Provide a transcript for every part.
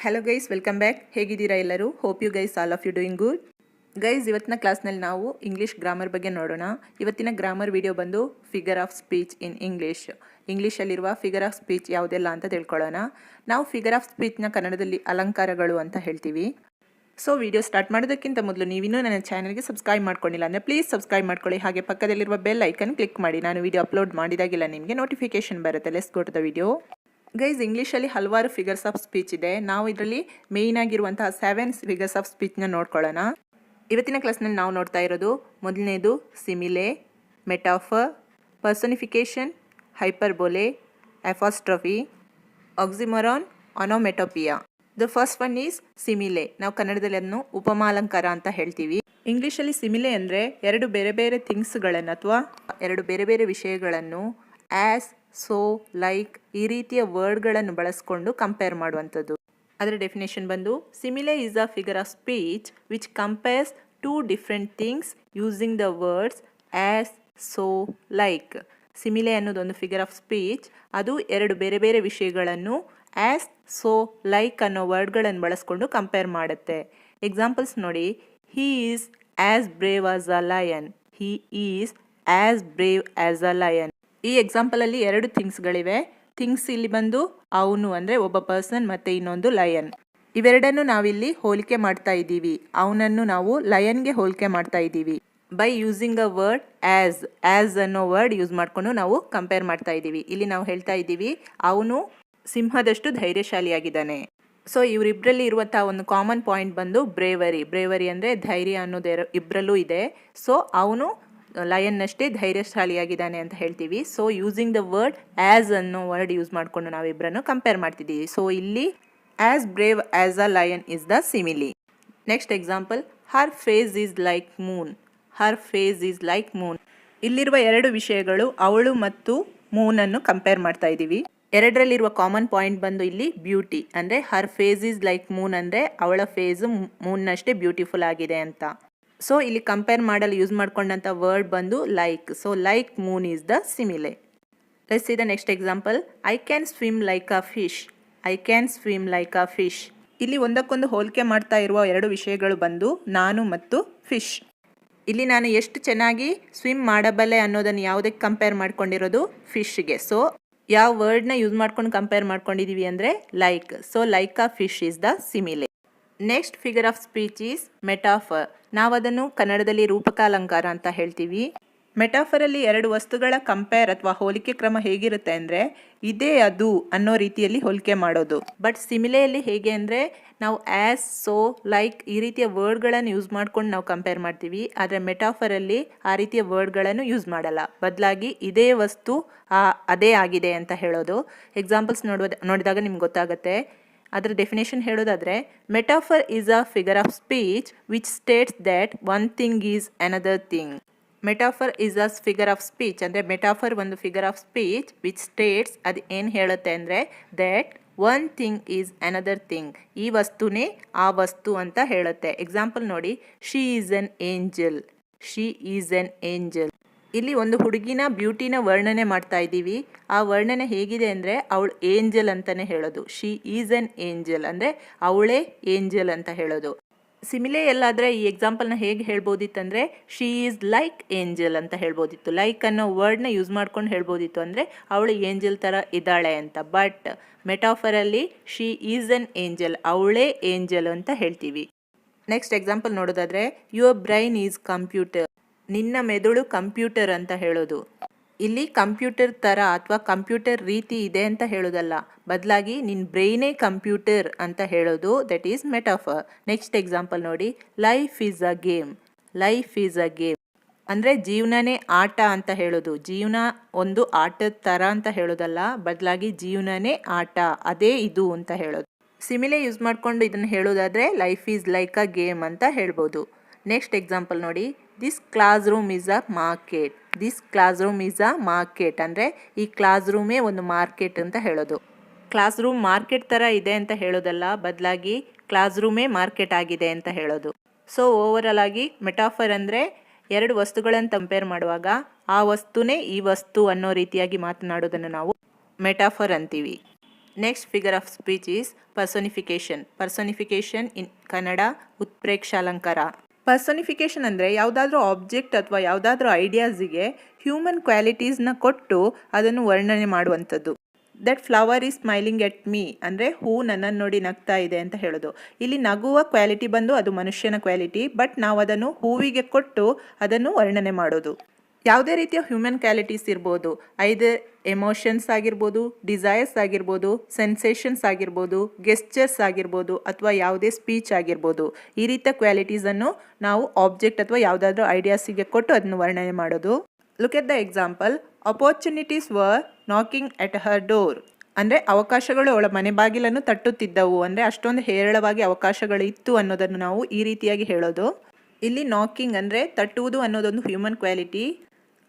Hello guys, welcome back. ಹೇಗಿದ್ದೀರಾ ಎಲ್ಲರೂ? Hope you guys all of you doing good. Guys, ಇವತ್ತಿನ ಕ್ಲಾಸ್ನಲ್ಲಿ ನಾವು ಇಂಗ್ಲೀಷ್ ಗ್ರಾಮರ್ ಬಗ್ಗೆ ನೋಡೋಣ. ಇವತ್ತಿನ ಗ್ರಾಮರ್ ವಿಡಿಯೋ ಬಂದು ಫಿಗರ್ ಆಫ್ ಸ್ಪೀಚ್ ಇನ್ ಇಂಗ್ಲೀಷಲ್ಲಿರುವ ಫಿಗರ್ ಆಫ್ ಸ್ಪೀಚ್ ಯಾವುದೆಲ್ಲ ಅಂತ ತಿಳ್ಕೊಳ್ಳೋಣ. ನಾವು ಫಿಗರ್ ಆಫ್ ಸ್ಪೀಚ್ನ ಕನ್ನಡದಲ್ಲಿ ಅಲಂಕಾರಗಳು ಅಂತ ಹೇಳ್ತೀವಿ. ಸೊ ವಿಡಿಯೋ ಸ್ಟಾರ್ಟ್ ಮಾಡೋದಕ್ಕಿಂತ ಮೊದಲು ನೀವಿನ್ನೂ ನನ್ನ ಚಾನಲ್ಗೆ ಸಬ್ಸ್ಕ್ರೈಬ್ ಮಾಡ್ಕೊಂಡಿಲ್ಲ ಅಂದರೆ ಪ್ಲೀಸ್ ಸಬ್ಸ್ಕ್ರೈಬ್ ಮಾಡ್ಕೊಳ್ಳಿ. ಹಾಗೆ ಪಕ್ಕದಲ್ಲಿರುವ ಬೆಲ್ ಐಕನ್ ಕ್ಲಿಕ್ ಮಾಡಿ. ನಾನು ವಿಡಿಯೋ ಅಪ್ಲೋಡ್ ಮಾಡಿದಾಗೆಲ್ಲ ನಿಮಗೆ ನೋಟಿಫಿಕೇಶನ್ ಬರುತ್ತೆ. Let's go to the video. Guys, ಇಂಗ್ಲೀಷಲ್ಲಿ ಹಲವಾರು ಫಿಗರ್ಸ್ ಆಫ್ ಸ್ಪೀಚ್ ಇದೆ. ನಾವು ಇದರಲ್ಲಿ ಮೇಯ್ನ್ ಆಗಿರುವಂತಹ 7 ಫಿಗರ್ಸ್ ಆಫ್ ಸ್ಪೀಚ್ನ ನೋಡ್ಕೊಳ್ಳೋಣ. ಇವತ್ತಿನ ಕ್ಲಾಸ್ನಲ್ಲಿ ನಾವು ನೋಡ್ತಾ ಇರೋದು ಮೊದಲನೇದು simile, metaphor, personification, hyperbole, apostrophe, oxymoron, onomatopoeia. The first one is simile. ನಾವು ಕನ್ನಡದಲ್ಲಿ ಅದನ್ನು ಉಪಮಾಲಂಕಾರ ಅಂತ ಹೇಳ್ತೀವಿ. ಇಂಗ್ಲೀಷಲ್ಲಿ ಸಿಮಿಲೆ ಅಂದರೆ ಎರಡು ಬೇರೆ ಬೇರೆ ಥಿಂಗ್ಸ್ಗಳನ್ನು ಅಥವಾ ಎರಡು ಬೇರೆ ಬೇರೆ ವಿಷಯಗಳನ್ನು ಆ್ಯಸ್, ಸೋ, ಲೈಕ್ ಈ ರೀತಿಯ ವರ್ಡ್ಗಳನ್ನು ಬಳಸ್ಕೊಂಡು ಕಂಪೇರ್ ಮಾಡುವಂಥದ್ದು. ಅದರ ಡೆಫಿನೇಷನ್ ಬಂದು simile is a figure of speech which compares two different things using the words as, so, like. Simile ಅನ್ನೋದೊಂದು ಫಿಗರ್ ಆಫ್ ಸ್ಪೀಚ್. ಅದು ಎರಡು ಬೇರೆ ಬೇರೆ ವಿಷಯಗಳನ್ನು ಆ್ಯಸ್, ಸೋ, ಲೈಕ್ ಅನ್ನೋ ವರ್ಡ್ಗಳನ್ನು ಬಳಸ್ಕೊಂಡು ಕಂಪೇರ್ ಮಾಡುತ್ತೆ. ಎಕ್ಸಾಂಪಲ್ಸ್ ನೋಡಿ. He is as brave as a lion. He is as brave as a lion. ಈ ಎಕ್ಸಾಂಪಲಲ್ಲಿ ಎರಡು ಥಿಂಗ್ಸ್ಗಳಿವೆ. ಥಿಂಗ್ಸ್ ಇಲ್ಲಿ ಬಂದು ಅವನು ಅಂದರೆ ಒಬ್ಬ ಪರ್ಸನ್ ಮತ್ತು ಇನ್ನೊಂದು ಲಯನ್. ಇವೆರಡನ್ನು ನಾವಿಲ್ಲಿ ಹೋಲಿಕೆ ಮಾಡ್ತಾ ಇದ್ದೀವಿ. ಅವನನ್ನು ನಾವು ಲಯನ್ಗೆ ಹೋಲಿಕೆ ಮಾಡ್ತಾ ಇದ್ದೀವಿ. By using a word as ಅನ್ನೋ ವರ್ಡ್ ಯೂಸ್ ಮಾಡಿಕೊಂಡು ನಾವು ಕಂಪೇರ್ ಮಾಡ್ತಾ ಇದ್ದೀವಿ. ಇಲ್ಲಿ ನಾವು ಹೇಳ್ತಾ ಇದ್ದೀವಿ ಅವನು ಸಿಂಹದಷ್ಟು ಧೈರ್ಯಶಾಲಿಯಾಗಿದ್ದಾನೆ. ಸೊ ಇವರಿಬ್ಬರಲ್ಲಿ ಇರುವಂಥ ಒಂದು ಕಾಮನ್ ಪಾಯಿಂಟ್ ಬಂದು ಬ್ರೇವರಿ ಅಂದರೆ ಧೈರ್ಯ ಅನ್ನೋದು ಇಬ್ಬರಲ್ಲೂ ಇದೆ. ಸೊ ಅವನು ಲಯನ್ನಷ್ಟೇ ಧೈರ್ಯಶಾಲಿಯಾಗಿದ್ದಾನೆ ಅಂತ ಹೇಳ್ತೀವಿ. So using the word as ಅನ್ನೋ ವರ್ಡ್ ಯೂಸ್ ಮಾಡಿಕೊಂಡು ನಾವಿಬ್ಬರನ್ನು ಕಂಪೇರ್ ಮಾಡ್ತಿದ್ದೀವಿ. ಸೊ ಇಲ್ಲಿ as brave as a lion is the simile. Next example, her face is like moon. Her face is like moon. ಇಲ್ಲಿರುವ ಎರಡು ವಿಷಯಗಳು ಅವಳು ಮತ್ತು ಮೂನನ್ನು ಕಂಪೇರ್ ಮಾಡ್ತಾ ಇದ್ದೀವಿ. ಎರಡರಲ್ಲಿರುವ ಕಾಮನ್ ಪಾಯಿಂಟ್ ಬಂದು ಇಲ್ಲಿ ಬ್ಯೂಟಿ ಅಂದರೆ ಹರ್ ಫೇಸ್ ಈಸ್ ಲೈಕ್ ಮೂನ್ ಅಂದರೆ ಅವಳ ಫೇಸು ಮೂನ್ನಷ್ಟೇ ಬ್ಯೂಟಿಫುಲ್ ಆಗಿದೆ ಅಂತ. ಸೊ ಇಲ್ಲಿ ಕಂಪೇರ್ ಮಾಡಲು ಯೂಸ್ ಮಾಡ್ಕೊಂಡಂಥ ವರ್ಡ್ ಬಂದು like. So like moon is the simile. Let's see the next example, I can swim like a fish. I can swim like a fish. ಇಲ್ಲಿ ಒಂದಕ್ಕೊಂದು ಹೋಲಿಕೆ ಮಾಡ್ತಾ ಇರುವ ಎರಡು ವಿಷಯಗಳು ಬಂದು ನಾನು ಮತ್ತು ಫಿಶ್. ಇಲ್ಲಿ ನಾನು ಎಷ್ಟು ಚೆನ್ನಾಗಿ ಸ್ವಿಮ್ ಮಾಡಬಲ್ಲೆ ಅನ್ನೋದನ್ನು ಯಾವುದಕ್ಕೆ ಕಂಪೇರ್ ಮಾಡ್ಕೊಂಡಿರೋದು? ಫಿಶ್ಗೆ. ಸೊ ಯಾವ ವರ್ಡ್ನ ಯೂಸ್ ಮಾಡ್ಕೊಂಡು ಕಂಪೇರ್ ಮಾಡ್ಕೊಂಡಿದ್ದೀವಿ ಅಂದರೆ like. So like a fish is the simile. Next figure of speech is metaphor. ನಾವು ಅದನ್ನು ಕನ್ನಡದಲ್ಲಿ ರೂಪಕಾಲಂಕಾರ ಅಂತ ಹೇಳ್ತೀವಿ. ಮೆಟಾಫರಲ್ಲಿ ಎರಡು ವಸ್ತುಗಳ ಕಂಪೇರ್ ಅಥವಾ ಹೋಲಿಕೆ ಕ್ರಮ ಹೇಗಿರುತ್ತೆ ಅಂದರೆ ಇದೇ ಅದು ಅನ್ನೋ ರೀತಿಯಲ್ಲಿ ಹೋಲಿಕೆ ಮಾಡೋದು. ಬಟ್ ಸಿಮಿಲೆಯಲ್ಲಿ ಹೇಗೆ ಅಂದರೆ ನಾವು ಆ್ಯಸ್, ಸೋ, ಲೈಕ್ ಈ ರೀತಿಯ ವರ್ಡ್ಗಳನ್ನು ಯೂಸ್ ಮಾಡ್ಕೊಂಡು ನಾವು ಕಂಪೇರ್ ಮಾಡ್ತೀವಿ. ಆದರೆ ಮೆಟಾಫರಲ್ಲಿ ಆ ರೀತಿಯ ವರ್ಡ್ಗಳನ್ನು ಯೂಸ್ ಮಾಡಲ್ಲ. ಬದಲಾಗಿ ಇದೇ ವಸ್ತು ಅದೇ ಆಗಿದೆ ಅಂತ ಹೇಳೋದು. ಎಕ್ಸಾಂಪಲ್ಸ್ ನೋಡಿದಾಗ ನಿಮ್ಗೆ ಗೊತ್ತಾಗುತ್ತೆ. ಅದರ ಡೆಫಿನೇಷನ್ ಹೇಳೋದಾದರೆ metaphor is a figure of speech which States that one thing is another thing. Metaphor is a figure of speech ಅಂದರೆ ಮೆಟಾಫರ್ ಒಂದು figure of speech which States ಅದು ಏನು ಹೇಳುತ್ತೆ ಅಂದರೆ that one thing is another thing. ಈ ವಸ್ತುನೇ ಆ ವಸ್ತು ಅಂತ ಹೇಳುತ್ತೆ. ಎಕ್ಸಾಂಪಲ್ ನೋಡಿ, she is an angel. She is an angel. ಇಲ್ಲಿ ಒಂದು ಹುಡುಗಿನ ಬ್ಯೂಟಿನ ವರ್ಣನೆ ಮಾಡ್ತಾ ಇದ್ದೀವಿ. ಆ ವರ್ಣನೆ ಹೇಗಿದೆ ಅಂದರೆ ಅವಳು ಏಂಜಲ್ ಅಂತಲೇ ಹೇಳೋದು. ಶಿ ಈಸ್ ಎನ್ ಏಂಜಲ್ ಅಂದರೆ ಅವಳೇ ಏಂಜಲ್ ಅಂತ ಹೇಳೋದು. ಸಿಮಿಲೆ ಎಲ್ಲಾದರೆ ಈ ಎಕ್ಸಾಂಪಲ್ನ ಹೇಗೆ ಹೇಳ್ಬೋದಿತ್ತಂದರೆ ಶಿ ಈಸ್ ಲೈಕ್ ಏಂಜಲ್ ಅಂತ ಹೇಳ್ಬೋದಿತ್ತು. ಲೈಕ್ ಅನ್ನೋ ವರ್ಡ್ನ ಯೂಸ್ ಮಾಡ್ಕೊಂಡು ಹೇಳ್ಬೋದಿತ್ತು ಅಂದರೆ ಅವಳು ಏಂಜಲ್ ಥರ ಇದ್ದಾಳೆ ಅಂತ. ಬಟ್ ಮೆಟಾಫರಲ್ಲಿ ಶಿ ಈಸ್ ಎನ್ ಏಂಜಲ್, ಅವಳೇ ಏಂಜಲ್ ಅಂತ ಹೇಳ್ತೀವಿ. ನೆಕ್ಸ್ಟ್ ಎಕ್ಸಾಂಪಲ್ ನೋಡೋದಾದರೆ ಯುವರ್ ಬ್ರೈನ್ ಈಸ್ ಕಂಪ್ಯೂಟರ್. ನಿನ್ನ ಮೆದುಳು ಕಂಪ್ಯೂಟರ್ ಅಂತ ಹೇಳೋದು. ಇಲ್ಲಿ ಕಂಪ್ಯೂಟರ್ ಥರ ಅಥವಾ ಕಂಪ್ಯೂಟರ್ ರೀತಿ ಇದೆ ಅಂತ ಹೇಳೋದಲ್ಲ, ಬದಲಾಗಿ ನಿನ್ನ ಬ್ರೈನೇ ಕಂಪ್ಯೂಟರ್ ಅಂತ ಹೇಳೋದು. That is metaphor. Next example ನೋಡಿ, life is a game. Life is a game ಅಂದರೆ ಜೀವನನೇ ಆಟ ಅಂತ ಹೇಳೋದು. ಜೀವನ ಒಂದು ಆಟದ ಥರ ಅಂತ ಹೇಳೋದಲ್ಲ, ಬದಲಾಗಿ ಜೀವನನೇ ಆಟ, ಅದೇ ಇದು ಅಂತ ಹೇಳೋದು. ಸಿಮಿಲೆ ಯೂಸ್ ಮಾಡಿಕೊಂಡು ಇದನ್ನು ಹೇಳೋದಾದರೆ life is like a game ಅಂತ ಹೇಳ್ಬೋದು. ನೆಕ್ಸ್ಟ್ ಎಕ್ಸಾಂಪಲ್ ನೋಡಿ, this class room is a market. This class room is a market ಅಂದರೆ ಈ ಕ್ಲಾಸ್ ರೂಮೇ ಒಂದು ಮಾರ್ಕೆಟ್ ಅಂತ ಹೇಳೋದು. ಕ್ಲಾಸ್ ರೂಮ್ ಮಾರ್ಕೆಟ್ ಥರ ಇದೆ ಅಂತ ಹೇಳೋದಲ್ಲ, ಬದಲಾಗಿ ಕ್ಲಾಸ್ ರೂಮೇ ಮಾರ್ಕೆಟ್ ಆಗಿದೆ ಅಂತ ಹೇಳೋದು. ಸೊ ಓವರಾಲ್ ಆಗಿ ಮೆಟಾಫರ್ ಅಂದರೆ ಎರಡು ವಸ್ತುಗಳನ್ನು ಕಂಪೇರ್ ಮಾಡುವಾಗ ಆ ವಸ್ತುನೇ ಈ ವಸ್ತು ಅನ್ನೋ ರೀತಿಯಾಗಿ ಮಾತನಾಡೋದನ್ನು ನಾವು ಮೆಟಾಫರ್ ಅಂತೀವಿ. Next figure of speech is personification. Personification in Kannada ಉತ್ಪ್ರೇಕ್ಷಾಲಂಕಾರ. ಪರ್ಸೋನಿಫಿಕೇಶನ್ ಅಂದರೆ ಯಾವುದಾದ್ರೂ ಆಬ್ಜೆಕ್ಟ್ ಅಥವಾ ಯಾವುದಾದ್ರೂ ಐಡಿಯಾಸಿಗೆ ಹ್ಯೂಮನ್ ಕ್ವಾಲಿಟೀಸ್ನ ಕೊಟ್ಟು ಅದನ್ನು ವರ್ಣನೆ ಮಾಡುವಂಥದ್ದು. That flower is smiling at me ಅಂದರೆ ಹೂ ನನ್ನನ್ನು ನೋಡಿ ನಗ್ತಾ ಇದೆ ಅಂತ ಹೇಳೋದು. ಇಲ್ಲಿ ನಗುವ ಕ್ವಾಲಿಟಿ ಬಂದು ಅದು ಮನುಷ್ಯನ ಕ್ವಾಲಿಟಿ, ಬಟ್ ನಾವು ಅದನ್ನು ಹೂವಿಗೆ ಕೊಟ್ಟು ಅದನ್ನು ವರ್ಣನೆ ಮಾಡೋದು. ಯಾವುದೇ ರೀತಿಯ ಹ್ಯೂಮನ್ ಕ್ವಾಲಿಟೀಸ್ ಇರ್ಬೋದು, ಐದರ್ ಎಮೋಷನ್ಸ್ ಆಗಿರ್ಬೋದು, ಡಿಸೈರ್ಸ್ ಆಗಿರ್ಬೋದು, ಸೆನ್ಸೇಷನ್ಸ್ ಆಗಿರ್ಬೋದು, ಗೆಸ್ಚರ್ಸ್ ಆಗಿರ್ಬೋದು, ಅಥವಾ ಯಾವುದೇ ಸ್ಪೀಚ್ ಆಗಿರ್ಬೋದು. ಈ ರೀತಿಯ ಕ್ವಾಲಿಟೀಸನ್ನು ನಾವು ಆಬ್ಜೆಕ್ಟ್ ಅಥವಾ ಯಾವುದಾದ್ರೂ ಐಡಿಯಾಸಿಗೆ ಕೊಟ್ಟು ಅದನ್ನು ವರ್ಣನೆ ಮಾಡೋದು. Look at the example. Opportunities var knocking at Har door. ಅಂದರೆ ಅವಕಾಶಗಳು ಅವಳ ಮನೆ ಬಾಗಿಲನ್ನು ತಟ್ಟುತ್ತಿದ್ದವು, ಅಂದರೆ ಅಷ್ಟೊಂದು ಹೇರಳವಾಗಿ ಅವಕಾಶಗಳು ಇತ್ತು ಅನ್ನೋದನ್ನು ನಾವು ಈ ರೀತಿಯಾಗಿ ಹೇಳೋದು. ಇಲ್ಲಿ ನಾಕಿಂಗ್ ಅಂದರೆ ತಟ್ಟುವುದು ಅನ್ನೋದೊಂದು ಹ್ಯೂಮನ್ ಕ್ವಾಲಿಟಿ.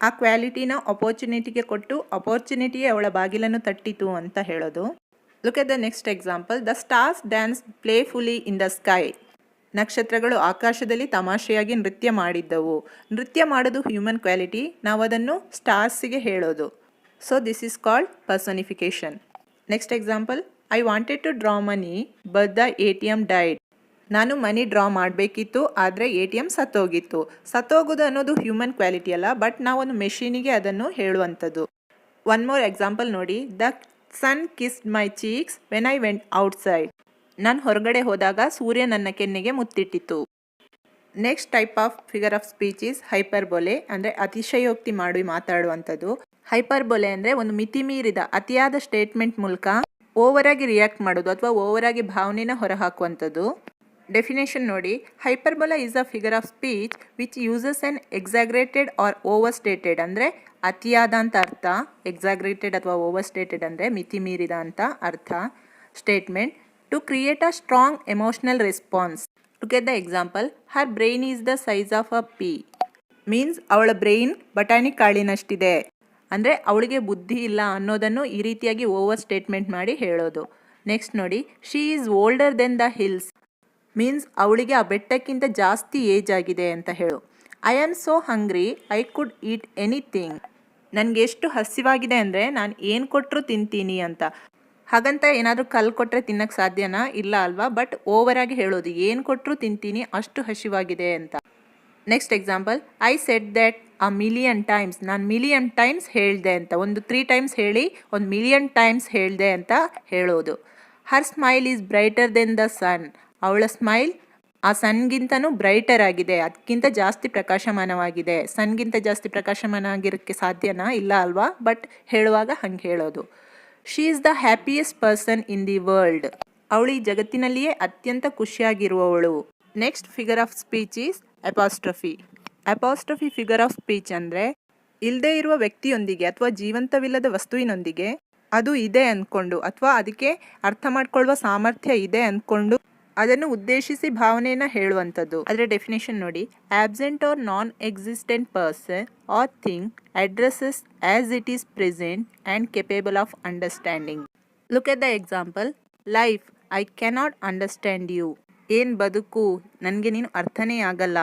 ಆ ಕ್ವಾಲಿಟಿನ ಅಪರ್ಚುನಿಟಿಗೆ ಕೊಟ್ಟು ಅಪರ್ಚುನಿಟಿಯೇ ಅವಳ ಬಾಗಿಲನ್ನು ತಟ್ಟಿತು ಅಂತ ಹೇಳೋದು. Look at the next example. The stars dance playfully in the sky. ನಕ್ಷತ್ರಗಳು ಆಕಾಶದಲ್ಲಿ ತಮಾಷೆಯಾಗಿ ನೃತ್ಯ ಮಾಡಿದ್ದವು. ನೃತ್ಯ ಮಾಡೋದು ಹ್ಯೂಮನ್ ಕ್ವಾಲಿಟಿ, ನಾವು ಅದನ್ನು ಸ್ಟಾರ್ಸಿಗೆ ಹೇಳೋದು. So this is called personification. Next example. I wanted to draw money but the ATM died. ನಾನು ಮನಿ ಡ್ರಾ ಮಾಡಬೇಕಿತ್ತು, ಆದರೆ ATM ಸತ್ತೋಗಿತ್ತು. ಸತ್ತೋಗೋದು ಅನ್ನೋದು ಹ್ಯೂಮನ್ ಕ್ವಾಲಿಟಿ ಅಲ್ಲ, ಬಟ್ ನಾವೊಂದು ಮೆಷಿನಿಗೆ ಅದನ್ನು ಹೇಳುವಂಥದ್ದು. ಒನ್ ಮೋರ್ ಎಕ್ಸಾಂಪಲ್ ನೋಡಿ. The sun kissed my cheeks when I went outside. ನಾನು ಹೊರಗಡೆ ಹೋದಾಗ ಸೂರ್ಯ ನನ್ನ ಕೆನ್ನೆಗೆ ಮುತ್ತಿಟ್ಟಿತು. Next type of figure of speech is hyperbole, ಅಂದರೆ ಅತಿಶಯೋಕ್ತಿ ಮಾಡಿ ಮಾತಾಡುವಂಥದ್ದು. ಹೈಪರ್ಬೋಲೆ ಅಂದರೆ ಒಂದು ಮಿತಿಮೀರಿದ ಅತಿಯಾದ ಸ್ಟೇಟ್ಮೆಂಟ್ ಮೂಲಕ ಓವರಾಗಿ ರಿಯಾಕ್ಟ್ ಮಾಡೋದು ಅಥವಾ ಓವರಾಗಿ ಭಾವನೆನ ಹೊರಹಾಕುವಂಥದ್ದು. ಡೆಫಿನೇಷನ್ ನೋಡಿ. Hyperbola is a figure of speech which uses an exaggerated or overstated, ಅಂದರೆ ಅತಿಯಾದ ಅಂತ ಅರ್ಥ, ಎಕ್ಸಾಗ್ರೇಟೆಡ್ ಅಥವಾ ಓವರ್ ಸ್ಟೇಟೆಡ್ ಅಂದರೆ ಮಿತಿಮೀರಿದ ಅಂತ ಅರ್ಥ, statement to create a strong emotional response. To get the example. Her brain is the size of a pea. Means ಅವಳ ಬ್ರೈನ್ ಬಟಾಣಿ ಕಾಳಿನಷ್ಟಿದೆ, ಅಂದರೆ ಅವಳಿಗೆ ಬುದ್ಧಿ ಇಲ್ಲ ಅನ್ನೋದನ್ನು ಈ ರೀತಿಯಾಗಿ ಓವರ್ ಸ್ಟೇಟ್ಮೆಂಟ್ ಮಾಡಿ ಹೇಳೋದು. ನೆಕ್ಸ್ಟ್ ನೋಡಿ. She is older than the hills. Means ಅವಳಿಗೆ ಆ ಬೆಟ್ಟಕ್ಕಿಂತ ಜಾಸ್ತಿ ಏಜ್ ಆಗಿದೆ ಅಂತ ಹೇಳು. I am so hungry I could heat anything. ನನಗೆ ಎಷ್ಟು ಹಸಿವಾಗಿದೆ ಅಂದರೆ ನಾನು ಏನು ಕೊಟ್ಟರು ತಿಂತೀನಿ ಅಂತ. ಹಾಗಂತ ಏನಾದರೂ ಕಲ್ಲು ಕೊಟ್ಟರೆ ತಿನ್ನಕ್ಕೆ ಸಾಧ್ಯನಾ? ಇಲ್ಲ ಅಲ್ವಾ. ಬಟ್ ಓವರಾಗಿ ಹೇಳೋದು, ಏನು ಕೊಟ್ಟರು ತಿಂತೀನಿ, ಅಷ್ಟು ಹಸಿವಾಗಿದೆ ಅಂತ. Next example. I said that a million times. ನಾನು ಮಿಲಿಯನ್ ಟೈಮ್ಸ್ ಹೇಳಿದೆ ಅಂತ, ಒಂದು 3 ಟೈಮ್ಸ್ ಹೇಳಿ 1 ಮಿಲಿಯನ್ ಟೈಮ್ಸ್ ಹೇಳಿದೆ ಅಂತ ಹೇಳೋದು. Her smile is brighter than the sun. ಅವಳ ಸ್ಮೈಲ್ ಆ ಸನ್ಗಿಂತನೂ ಬ್ರೈಟರ್ ಆಗಿದೆ, ಅದಕ್ಕಿಂತ ಜಾಸ್ತಿ ಪ್ರಕಾಶಮಾನವಾಗಿದೆ. ಸನ್ಗಿಂತ ಜಾಸ್ತಿ ಪ್ರಕಾಶಮಾನ ಆಗಿರೋಕ್ಕೆ ಸಾಧ್ಯನಾ? ಇಲ್ಲ ಅಲ್ವಾ. ಬಟ್ ಹೇಳುವಾಗ ಹಂಗೆ ಹೇಳೋದು. She is the happiest person in the world. ಅವಳು ಈ ಜಗತ್ತಿನಲ್ಲಿಯೇ ಅತ್ಯಂತ ಖುಷಿಯಾಗಿರುವವಳು. Next figure of speech is apostrophe. Apostrophe figure of speech ಅಂದರೆ ಇಲ್ಲದೇ ಇರುವ ವ್ಯಕ್ತಿಯೊಂದಿಗೆ ಅಥವಾ ಜೀವಂತವಿಲ್ಲದ ವಸ್ತುವಿನೊಂದಿಗೆ ಅದು ಇದೆ ಅಂದ್ಕೊಂಡು ಅಥವಾ ಅದಕ್ಕೆ ಅರ್ಥ ಮಾಡ್ಕೊಳ್ಳುವ ಸಾಮರ್ಥ್ಯ ಇದೆ ಅಂದ್ಕೊಂಡು ಅದನ್ನು ಉದ್ದೇಶಿಸಿ ಭಾವನೆಯನ್ನು ಹೇಳುವಂಥದ್ದು. ಅದರ ಡೆಫಿನೇಷನ್ ನೋಡಿ. Absent or non existent person or thing addresses as it is present and capable of understanding. Look at the example. Life I cannot understand you. ಏನು ಬದುಕು, ನನಗೆ ನೀನು ಅರ್ಥನೇ ಆಗಲ್ಲ.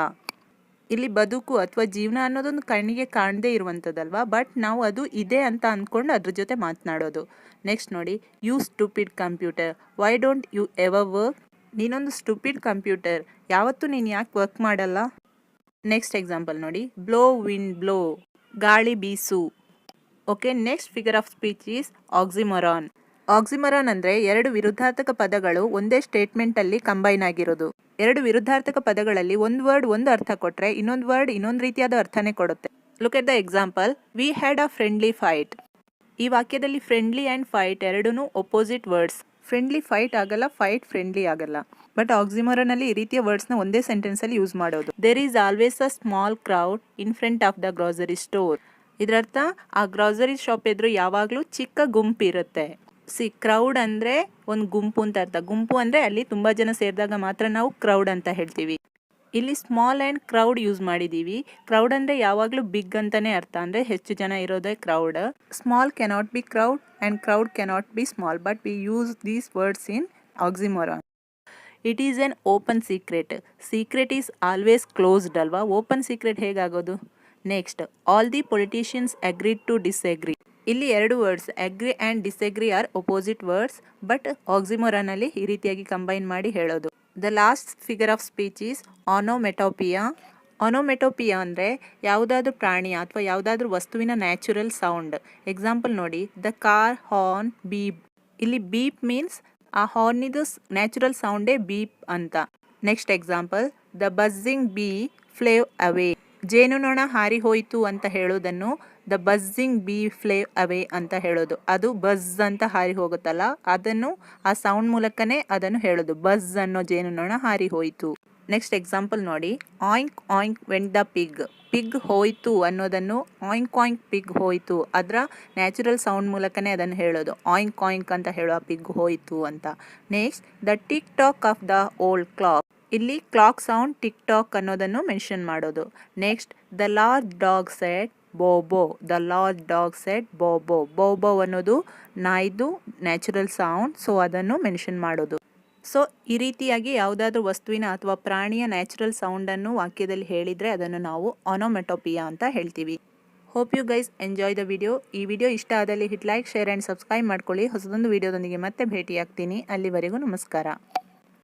ಇಲ್ಲಿ ಬದುಕು ಅಥವಾ ಜೀವನ ಅನ್ನೋದೊಂದು ಕಣ್ಣಿಗೆ ಕಾಣದೇ ಇರುವಂಥದ್ದಲ್ವಾ, ಬಟ್ ನಾವು ಅದು ಇದೆ ಅಂತ ಅಂದ್ಕೊಂಡು ಅದ್ರ ಜೊತೆ ಮಾತನಾಡೋದು. ನೆಕ್ಸ್ಟ್ ನೋಡಿ. You stupid computer why don't you ever work. ನೀನೊಂದು ಸ್ಟುಪಿಡ್ ಕಂಪ್ಯೂಟರ್, ಯಾವತ್ತೂ ನೀನು ಯಾಕೆ ವರ್ಕ್ ಮಾಡಲ್ಲ. ನೆಕ್ಸ್ಟ್ ಎಕ್ಸಾಂಪಲ್ ನೋಡಿ. Blow wind blow. ಗಾಳಿ ಬೀಸು. Okay. Next figure of speech is oxymoron. Oxymoron ಅಂದರೆ 2 ವಿರುದ್ಧಾರ್ಥಕ ಪದಗಳು ಒಂದೇ ಸ್ಟೇಟ್ಮೆಂಟಲ್ಲಿ ಕಂಬೈನ್ ಆಗಿರೋದು. 2 ವಿರುದ್ಧಾರ್ಥಕ ಪದಗಳಲ್ಲಿ ಒಂದು ವರ್ಡ್ ಒಂದು ಅರ್ಥ ಕೊಟ್ಟರೆ ಇನ್ನೊಂದು ವರ್ಡ್ ಇನ್ನೊಂದು ರೀತಿಯಾದ ಅರ್ಥನೇ ಕೊಡುತ್ತೆ. Look at the example. We had a friendly fight. ಈ ವಾಕ್ಯದಲ್ಲಿ ಫ್ರೆಂಡ್ಲಿ ಆ್ಯಂಡ್ ಫೈಟ್ ಎರಡೂ ಒಪೋಸಿಟ್ ವರ್ಡ್ಸ್. ಫ್ರೆಂಡ್ಲಿ ಫೈಟ್ ಆಗಲ್ಲ, ಫೈಟ್ ಫ್ರೆಂಡ್ಲಿ ಆಗಲ್ಲ. ಬಟ್ ಆಕ್ಸಿಮೊರಾನಲ್ಲಿ ಈ ರೀತಿಯ ವರ್ಡ್ಸ್ನ ಒಂದೇ ಸೆಂಟೆನ್ಸಲ್ಲಿ ಯೂಸ್ ಮಾಡೋದು. There is always a small crowd in front of the grocery store. ಇದರರ್ಥ ಆ ಗ್ರಾಸರಿ ಶಾಪ್ ಎದುರು ಯಾವಾಗಲೂ ಚಿಕ್ಕ ಗುಂಪು ಇರುತ್ತೆ. ಕ್ರೌಡ್ ಅಂದರೆ ಒಂದು ಗುಂಪು ಅಂತ ಅರ್ಥ. ಗುಂಪು ಅಂದರೆ ಅಲ್ಲಿ ತುಂಬ ಜನ ಸೇರಿದಾಗ ಮಾತ್ರ ನಾವು ಕ್ರೌಡ್ ಅಂತ ಹೇಳ್ತೀವಿ. ಇಲ್ಲಿ ಸ್ಮಾಲ್ ಆ್ಯಂಡ್ ಕ್ರೌಡ್ ಯೂಸ್ ಮಾಡಿದ್ದೀವಿ. ಕ್ರೌಡ್ ಅಂದರೆ ಯಾವಾಗಲೂ ಬಿಗ್ ಅಂತಲೇ ಅರ್ಥ, ಅಂದರೆ ಹೆಚ್ಚು ಜನ ಇರೋದೇ crowd. Small cannot be crowd and crowd cannot be small, but we use these words in oxymoron. It is an open secret. Secret is always closed ಅಲ್ವಾ. ಓಪನ್ ಸೀಕ್ರೆಟ್ ಹೇಗಾಗೋದು. Next. All the politicians agreed to disagree. ಇಲ್ಲಿ ಎರಡು words agree and disagree are opposite words, but ಆಕ್ಸಿಮೋರನಲ್ಲಿ ಈ ರೀತಿಯಾಗಿ combine ಮಾಡಿ ಹೇಳೋದು. The last figure of speech is onomatopoeia. Onomatopoeia ಅಂದರೆ ಯಾವುದಾದ್ರೂ ಪ್ರಾಣಿಯ ಅಥವಾ ಯಾವುದಾದ್ರೂ ವಸ್ತುವಿನ ನ್ಯಾಚುರಲ್ ಸೌಂಡ್. ಎಕ್ಸಾಂಪಲ್ ನೋಡಿ, ದ ಕಾರ್ ಹಾರ್ನ್ ಬೀಪ್. ಇಲ್ಲಿ ಬೀಪ್ ಮೀನ್ಸ್ ಆ ಹಾರ್ನಿದು ನ್ಯಾಚುರಲ್ ಸೌಂಡೇ ಬೀಪ್ ಅಂತ. Next example, the buzzing bee flew away. ಜೇನುನೊಣ ಹಾರಿ ಹೋಯಿತು ಅಂತ ಹೇಳೋದನ್ನು ದ ಬಜ್ಜಿಂಗ್ ಬೀ ಫ್ಲೇವ್ ಅವೇ ಅಂತ ಹೇಳೋದು. ಅದು ಬಜ್ ಅಂತ ಹಾರಿ ಹೋಗುತ್ತಲ್ಲ, ಅದನ್ನು ಆ ಸೌಂಡ್ ಮೂಲಕನೇ ಅದನ್ನು ಹೇಳೋದು, ಬಜ್ ಅನ್ನೋ ಜೇನುನೊಣ ಹಾರಿ ಹೋಯಿತು. ನೆಕ್ಸ್ಟ್ ಎಕ್ಸಾಂಪಲ್ ನೋಡಿ, ಆಯಿಂಕ್ ಆಯಿಂಕ್ ವೆಂಟ್ ದ ಪಿಗ್. ಪಿಗ್ ಹೋಯಿತು ಅನ್ನೋದನ್ನು ಆಯಿಂಕ್ ಆಯಿಂಕ್ ಪಿಗ್ ಹೋಯಿತು, ಅದರ ನ್ಯಾಚುರಲ್ ಸೌಂಡ್ ಮೂಲಕನೇ ಅದನ್ನು ಹೇಳೋದು, ಆಯಿಂಕ್ ಆಯಿಂಕ್ ಅಂತ ಹೇಳೋ ಪಿಗ್ ಹೋಯಿತು ಅಂತ. Next, the tick talk of the old clock. ಇಲ್ಲಿ ಕ್ಲಾಕ್ ಸೌಂಡ್ ಟಿಕ್ ಟಾಕ್ ಅನ್ನೋದನ್ನು ಮೆನ್ಷನ್ ಮಾಡೋದು. Next, the large dog shed ಬೋಬೋ. The large dog shed ಬೋಬೋ. ಬೋಬೋ ಅನ್ನೋದು ನಾಯಿದು ನ್ಯಾಚುರಲ್ ಸೌಂಡ್, ಸೊ ಅದನ್ನು ಮೆನ್ಷನ್ ಮಾಡೋದು. ಸೊ ಈ ರೀತಿಯಾಗಿ ಯಾವುದಾದ್ರೂ ವಸ್ತುವಿನ ಅಥವಾ ಪ್ರಾಣಿಯ ನ್ಯಾಚುರಲ್ ಸೌಂಡನ್ನು ವಾಕ್ಯದಲ್ಲಿ ಹೇಳಿದರೆ ಅದನ್ನು ನಾವು ಆನೋಮೆಟೋಪಿಯಾ ಅಂತ ಹೇಳ್ತೀವಿ. Hope you guys enjoy the video. ಈ ವಿಡಿಯೋ ಇಷ್ಟ ಆದಲ್ಲಿ hit like, share and subscribe ಮಾಡ್ಕೊಳ್ಳಿ. ಹೊಸದೊಂದು ವಿಡಿಯೋದೊಂದಿಗೆ ಮತ್ತೆ ಭೇಟಿಯಾಗ್ತೀನಿ. ಅಲ್ಲಿವರೆಗೂ ನಮಸ್ಕಾರ.